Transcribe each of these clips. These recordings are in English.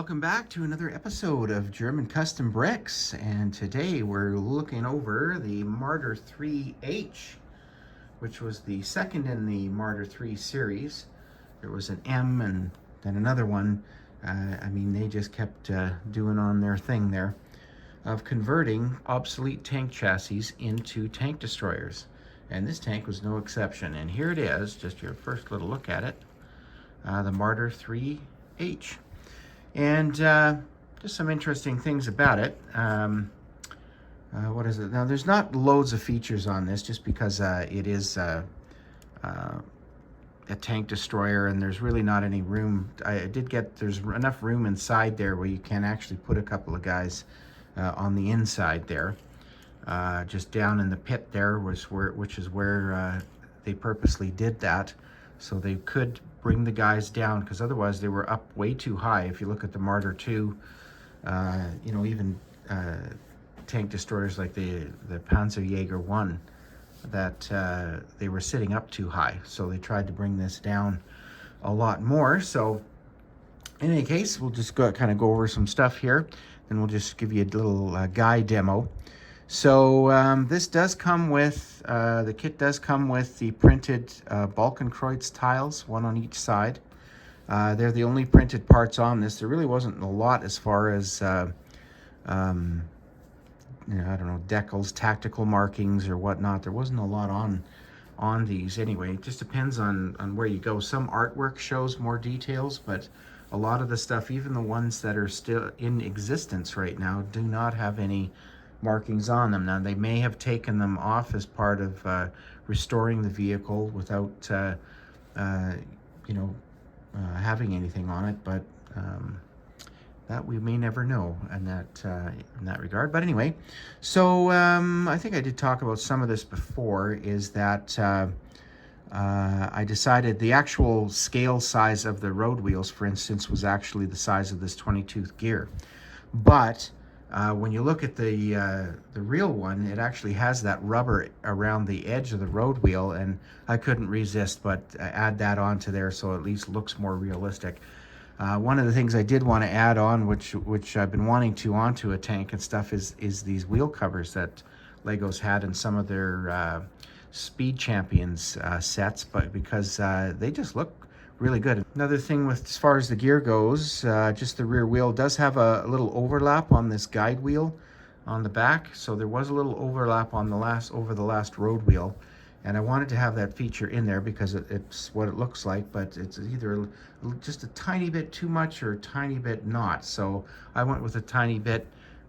Welcome back to another episode of German Custom Bricks, and today we're looking over the Marder IIIs, which was the second in the Marder III series. There was an M and then another one. They just kept doing on their thing there of converting obsolete tank chassis into tank destroyers, and this tank was no exception. And here it is, just your first little look at it, the Marder IIIs. And just some interesting things about it. What is it? Now, there's not loads of features on this just because it is a tank destroyer and there's really not any room. There's enough room inside there where you can actually put a couple of guys on the inside there. Just down in the pit there which is where they purposely did that, so they could bring the guys down, because otherwise they were up way too high. If you look at the Marder II, even tank destroyers like the Panzerjäger 1, that they were sitting up too high, so they tried to bring this down a lot more. So in any case, we'll just go over some stuff here, and we'll just give you a little guy demo. So this does come with, the kit does come with the printed Balkenkreuz tiles, one on each side. They're the only printed parts on this. There really wasn't a lot as far as, decals, tactical markings or whatnot. There wasn't a lot on these anyway. It just depends on where you go. Some artwork shows more details, but a lot of the stuff, even the ones that are still in existence right now, do not have any markings on them. Now, they may have taken them off as part of restoring the vehicle without having anything on it, but that we may never know in that regard. But anyway, so I think I did talk about some of this before, is that I decided the actual scale size of the road wheels, for instance, was actually the size of this 22th gear, but when you look at the real one, it actually has that rubber around the edge of the road wheel, and I couldn't resist but add that onto there, so it at least looks more realistic. One of the things I did want to add on, which I've been wanting to onto a tank and stuff, is these wheel covers that Lego's had in some of their Speed Champions sets, but because they just look really good. Another thing with, as far as the gear goes, just the rear wheel does have a little overlap on this guide wheel on the back, so there was a little overlap on over the last road wheel, and I wanted to have that feature in there because it's what it looks like, but it's either just a tiny bit too much or a tiny bit not. So I went with a tiny bit,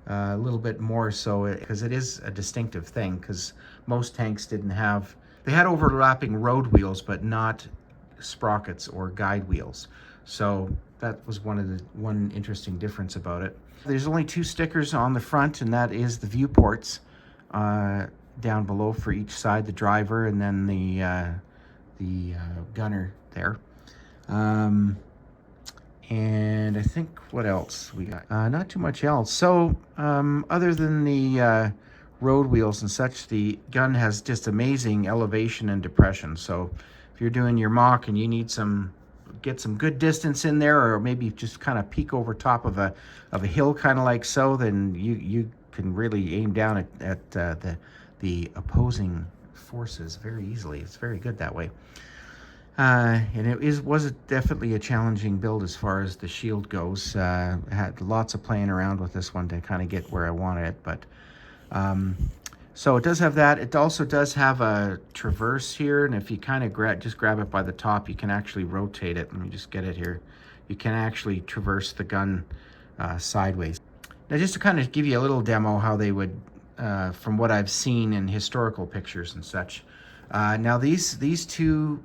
a little bit more, so because it is a distinctive thing, because most tanks didn't have, they had overlapping road wheels but not sprockets or guide wheels. So that was one interesting difference about it. There's only two stickers on the front, and that is the viewports down below for each side, the driver and then the gunner there. And I think, what else we got? Not too much else. So other than the road wheels and such, the gun has just amazing elevation and depression. So if you're doing your mock and you need get some good distance in there, or maybe just kind of peek over top of a hill, kind of like so, then you can really aim down at the opposing forces very easily. It's very good that way. And it was definitely a challenging build as far as the shield goes. I had lots of playing around with this one to kind of get where I wanted it, but so it does have that. It also does have a traverse here, and if you kind of just grab it by the top, you can actually rotate it. Let me just get it here. You can actually traverse the gun sideways. Now, just to kind of give you a little demo how they would, from what I've seen in historical pictures and such. Now these two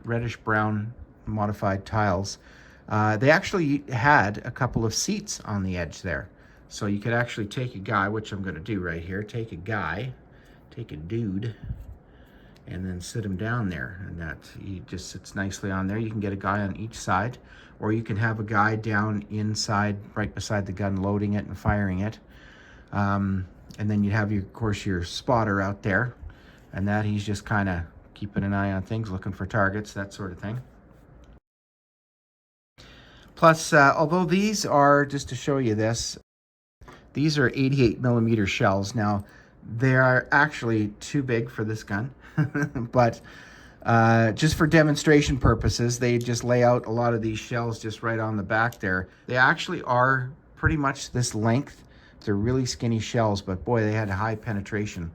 reddish brown modified tiles, they actually had a couple of seats on the edge there. So you could actually take a guy, which I'm going to do right here, take a dude, and then sit him down there. And that he just sits nicely on there. You can get a guy on each side, or you can have a guy down inside, right beside the gun, loading it and firing it. And then you have, of course, your spotter out there, and that he's just kind of keeping an eye on things, looking for targets, that sort of thing. Plus, although these are, just to show you this, these are 88 millimeter shells. Now, they are actually too big for this gun, but just for demonstration purposes, they just lay out a lot of these shells just right on the back there. They actually are pretty much this length. They're really skinny shells, but boy, they had high penetration,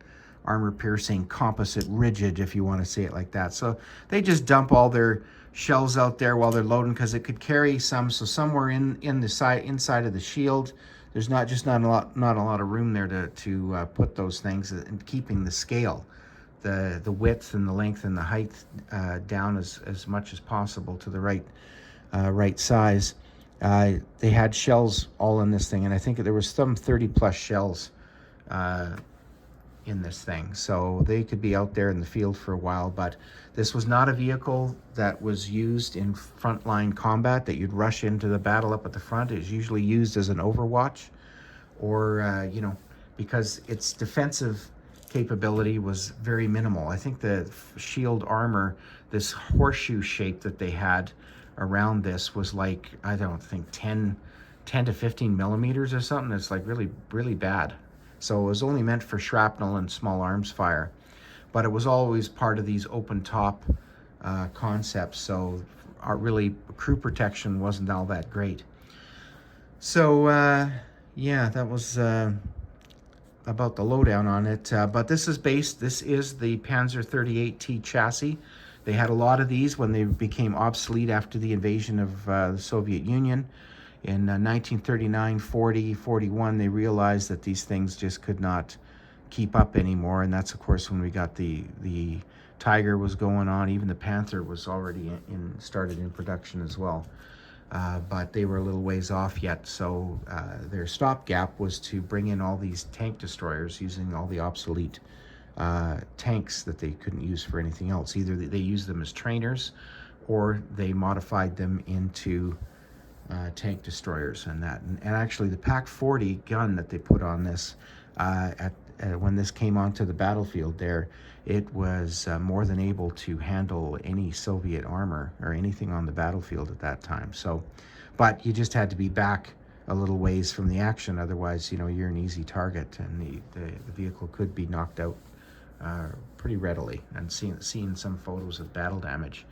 armor piercing, composite, rigid, if you want to say it like that. So they just dump all their shells out there while they're loading, because it could carry some. So somewhere in the side, inside of the shield, there's not a lot of room there to put those things, and keeping the scale, the width and the length and the height down as much as possible to the right size. They had shells all in this thing, and I think there was some 30 plus shells in this thing, so they could be out there in the field for a while. But this was not a vehicle that was used in frontline combat, that you'd rush into the battle up at the front. It was usually used as an overwatch, or you know, because its defensive capability was very minimal. I think the shield armor, this horseshoe shape that they had around this, was like, I don't think 10 to 15 millimeters or something. It's like really bad. So it was only meant for shrapnel and small arms fire, but it was always part of these open top concepts. So our really crew protection wasn't all that great. So yeah, that was about the lowdown on it. But this is the Panzer 38T chassis. They had a lot of these when they became obsolete after the invasion of the Soviet Union. In 1939, 40, 41, they realized that these things just could not keep up anymore. And that's, of course, when we got the Tiger was going on. Even the Panther was already started in production as well. But they were a little ways off yet. So their stopgap was to bring in all these tank destroyers using all the obsolete tanks that they couldn't use for anything else. Either they used them as trainers, or they modified them into tank destroyers and that. And actually the PaK-40 gun that they put on this, when this came onto the battlefield there, it was more than able to handle any Soviet armor or anything on the battlefield at that time. So, but you just had to be back a little ways from the action, otherwise, you know, you're an easy target, and the vehicle could be knocked out pretty readily. And seeing some photos of battle damage,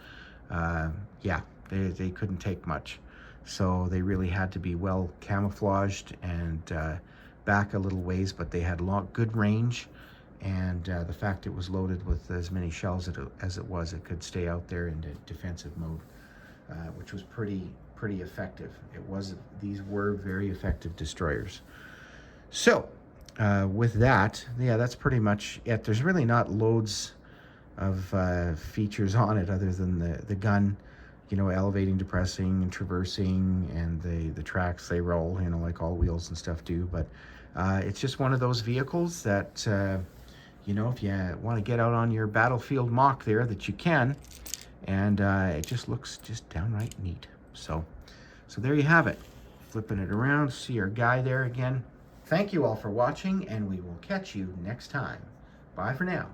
yeah, they couldn't take much. So they really had to be well camouflaged and back a little ways, but they had good range, and the fact it was loaded with as many shells as it was, it could stay out there in defensive mode, which was pretty effective. These were very effective destroyers. So with that, yeah, that's pretty much it. There's really not loads of features on it other than the gun, you know, elevating, depressing, and traversing, and the tracks they roll, you know, like all wheels and stuff do. But it's just one of those vehicles that, you know, if you want to get out on your battlefield mock there, that you can. And it just looks just downright neat. So there you have it. Flipping it around, see our guy there again. Thank you all for watching, and we will catch you next time. Bye for now.